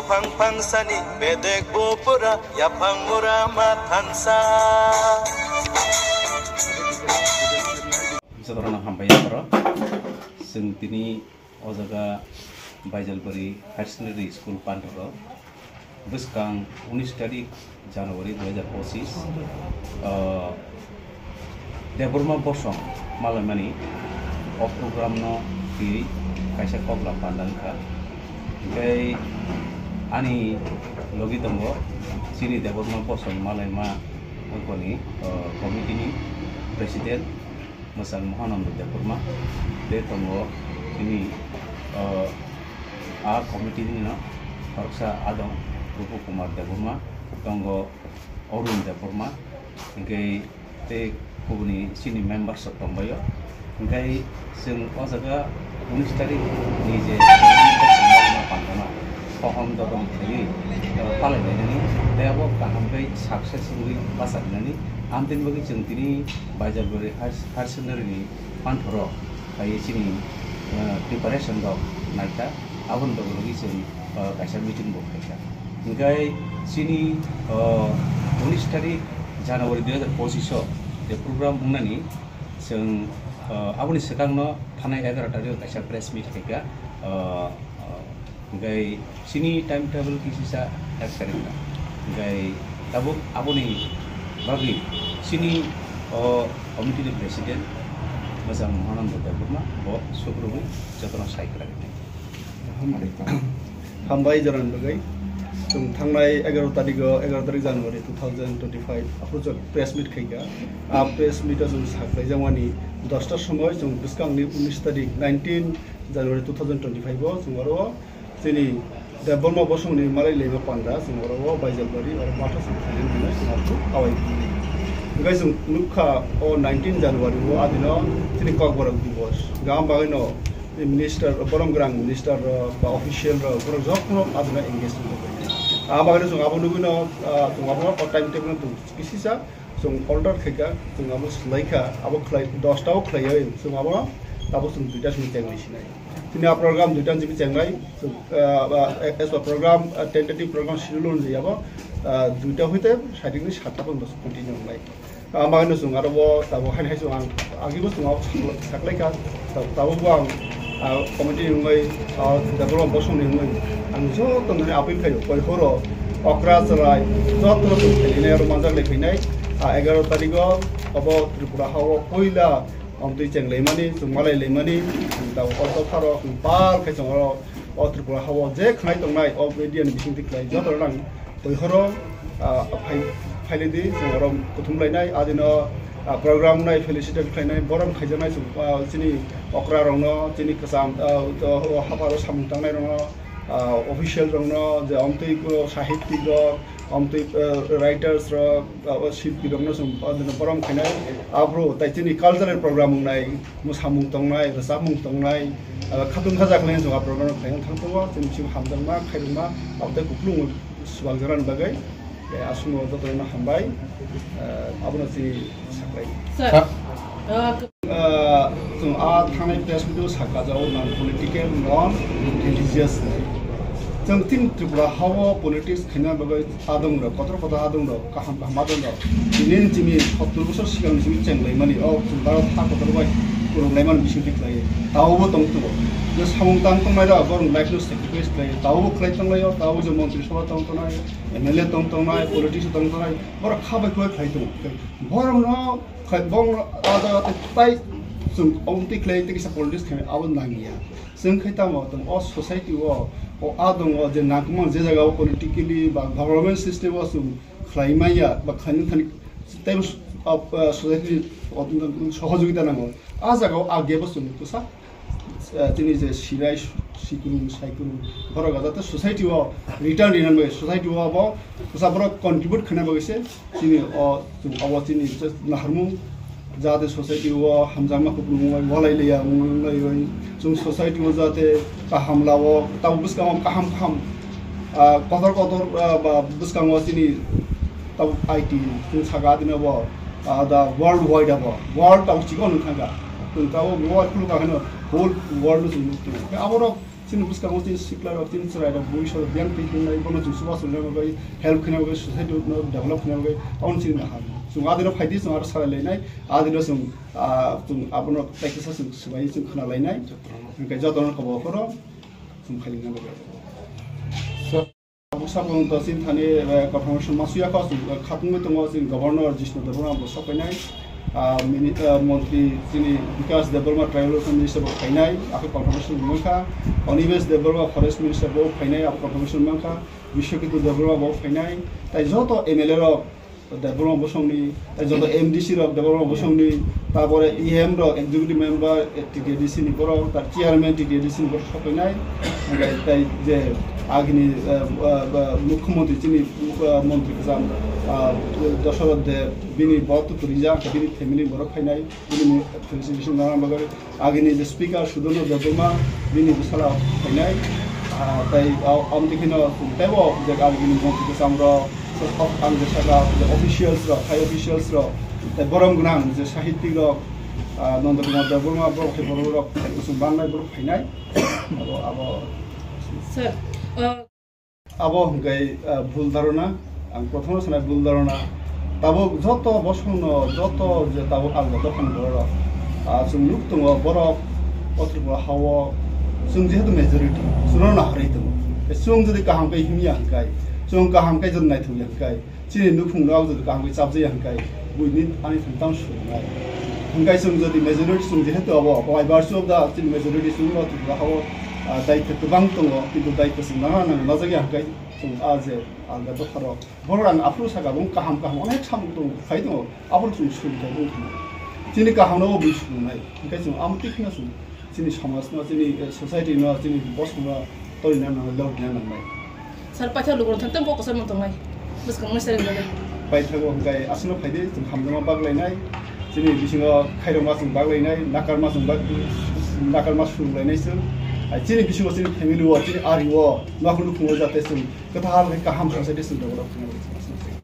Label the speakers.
Speaker 1: phang phang sani bedek bopura ya phang murama thansa
Speaker 2: saudara hampai pro sing tini ojaga Baijalbari Higher Secondary School Pantoro Biskang 19 Januari 2025 Deburma Bosong Malamani of program no di kaisa kobla pandangka gai ani logi tongo sini Deburma Bosong Malama ngoni komite ni presiden Masal Mohanando Deburma de tongo ini a komite ni no Parksa Adong Rupu Kumar Deburma tongo Orun Deburma ngai te kubuni sini members of Tombayo ngai sing ojaga 19 tarik ni je pandana pohon dodong thili palai ni tebo kahambai successfully pasat nani amtin bagi jeng tini Baijalbari Higher Secondary ni panthoro kai sini preparation dog naika abun dog lagi sing kaisa meeting bo kaisa ngai sini 19 tarik Januari 2025 the program unani sing abuni sekangno thanai 11 tarik kaisa press meet kaika ngai sini timetable kisisa eksperiment ngai tabuk abuni bagi sini komite presiden Masam Mohanando Deburma bo sukrubu jatona saikra
Speaker 3: hambai jaran bagai tung thangnai 11 tarik Januari 2025 apro press meet khaiga a press meet jung saklai jamani 10 ta সময় jung biskang ni 19 tarik 19 January 2025 bo jungaro sini Deburma Bosong ni malai lema panda jungaro Baijalbari or Matha Sangthanin ni sumatu awai ngai jung nukha o 19 January bo adino sini kokborok divos gam bagino minister borom grang minister ba official borom job no aduna engage abagano jung abunugino tungabo time table tu kisisa jung order kheka jung abo laika abo khlai 10 tao khlai jung abo abo jung duita meeting sinai tini program duita jibi chengai as a program tentative program schedule je abo duita hoite shading ni 7 ta pon continue lai abagano jung abo tabo hai jung agibo jung abo saklai ka tabo bang committee ngai Deburma Bosong ni ngai angso tongni apil khayo koi horo okra sarai jotro thiline romanjak lekhinai 11 tarik abo Tripura hawo poila amtui cheng leimani jungmalai leimani daw auto tharo pal khai jongro o Tripura hawo je khnai tongnai o median bising tiklai jotro rang koi horo phailedi jongro kuthum lainai adino program nai felicitate khlainai borom khaijanai sini okra rongno sini kasam haparo samungtangnai rongno official rongno je amtui ko sahittik ro amtui writers ro shipki rongno sum borom khainai abro tai sini cultural program nai musamung tongnai rasamung tongnai khatung khaja khlain jonga program khlain thangtongo sini hamdangma khairuma abtai kuplung swagjaran bagai asumo dotona hambai abuna si saklai so thanai press video sakajao non political non religious jang tin Tripura hawo politics khina bagai adong ro kotro kota adong ro kaham hamadong ro inen jimi 70 bosor sigang jimi chenglai mani o baro tha kotro bai kurung laiman bising tiklai tawo tongtu jo samung tang tongnai ro gorung life no sacrifice klai tawo klai tonglai o tawo jo mantri sabha tongtonai MLA tongtonai politics tongtonai boro khabai koi klai tong borom no bong ada tai sung omti klai te kisa politics khane abon nangia sung khaita mo tong o society wo o adong o je nakmang je jaga politically ba government system was khlai maya ba khan khan tem of society সহযোগিতা নাম আজাগাও আগে বসুন তোসা তিনি যে সিরাই সিকুরু সাইকুরু বড় গাজাতে society ও return রিনান বই society ও আব তোসা বড় কন্ট্রিবিউট খানা বগেছে তিনি ও আব তিনি নাহরমু যাতে সোসাইটি ও হামজামা কুপু ওয়ালাই লিয়া মুলাই जों सोसाइटी में जाते काहाम लावो ताव बुसकाम काहाम कदर बुसकाम सिनी ताव आईटी जों सागा दिन अब दा वर्ल्ड वाइड अब वर्ल्ड ताव चिको न थागा जों ताव वर्ल्ड खुलु का होल वर्ल्ड जों अब जों बुसकांगो जों सिक्ला रक जों सरायदा बुइसर बियां पिकिनाय बनो जों सुबा सुनाय हेल्प खनाय सोसाइटी डेभलप खनाय आउन जों ना हाम जों आदिनो फायदि जों आरो सारायलायनाय आदिनो जों आपनो प्रेक्टिस जों सुबाय जों खोनालायनाय ओंखाय जतन खबरफोराव जों फालिनो नागिरो बुसाबों तसिन थाने कन्फर्मेशन मासुया का खातुमो दङ जों गभर्नर जिष्णु देवबर्मा बसफायनाय मन्त्री जोंनि विकास देवबर्मा ट्राइबल मिनिस्टार फायनाय आखो कन्फर्मेशन मोनखा अनिमेश देवबर्मा फरेस्ट मिनिस्टार बो फायनाय आखो कन्फर्मेशन मोनखा विश्वकितु देवबर्मा बो फायनाय ताइ जत एमएलए र देवबर्मा बसंनि ताइ जत एमडीसी र देवबर्मा बसंनि तारपरे इएम र एक्जिक्यूटिव मेम्बार टीडीसी नि बर तार चेयारमैन टीडीसी नि बर सफायनाय ताइ जे आगनि मुख्यमंत्री जोंनि मन्त्री गोजाम दशरथ देव बिनि बहुत रिजा बिनि फेमिलि बर फायनाय बिनि फेलिसिटेशन नारायण आगनि जे स्पीकर सुदन देवबर्मा बिनि बिसाला फायनाय ताइ आमदिखिनो तेबो जे आगनि मन्त्री गोजाम र आं जे सागा अफिशियल्स र हाई अफिशियल्स र ताइ बरम गुनां जे साहित्यिक र नन्द कुमार देवबर्मा बर बर कुसुम बांनाय बर फायनाय अब
Speaker 4: सर
Speaker 3: अब गई भूल धारणा आं प्रथम सानाय भूल धारणा ताबो जत बसंन जत जे ताबो आलदा दखान बर जों लुक दङ बर अत्रबो हाव जों जेहेतु मेजरिटी सुनो ना हरै दङ जों जदि काहामकै हिमिया हंकाय जों काहामकै जन नायथु हंकाय चिनि नुफुंनाव जदि काहामकै चाबजे हंकाय बुइनि आनि थांतां सुनाय हंकाय जों जदि मेजरिटी जों जेहेतु अब बाय बार्स अफ द चिनि मेजरिटी जों अत्रबो हाव दायित्व गोबां दङ किन्तु दायित्व जों नाङा नाजागे हंकाय जों आजे आलदा दखाराव बर आं आफु सागाबो काहाम अनेक साम दङ फाय दङ आफुर जों सुबिदा दङ जोंनि काहामनाव बुसुनाय हंकाय जों आमतिखना जों जोंनि समाजना जोंनि सोसाइटिना जोंनि बसना तरिना नाङा लौटिना नांनाय
Speaker 4: सर पाथाव लुगर थांतों फकस मोनथंनाय बुसकां मोसारि गले
Speaker 3: बायथागो हंकाय आसनो फायदे जों हामदोंमा बागलायनाय जोंनि बिसिङाव खायरमा जों बागलायनाय नाकारमा जों नाकारमा सुलायनायसो जोंनि बिसिङाव जोंनि फेमिलिआव जोंनि आरिआव नाखौ लुखुङाव जाहाथे जों गोथार गाहाम सोसाइटि जों डेभेलप खालामनो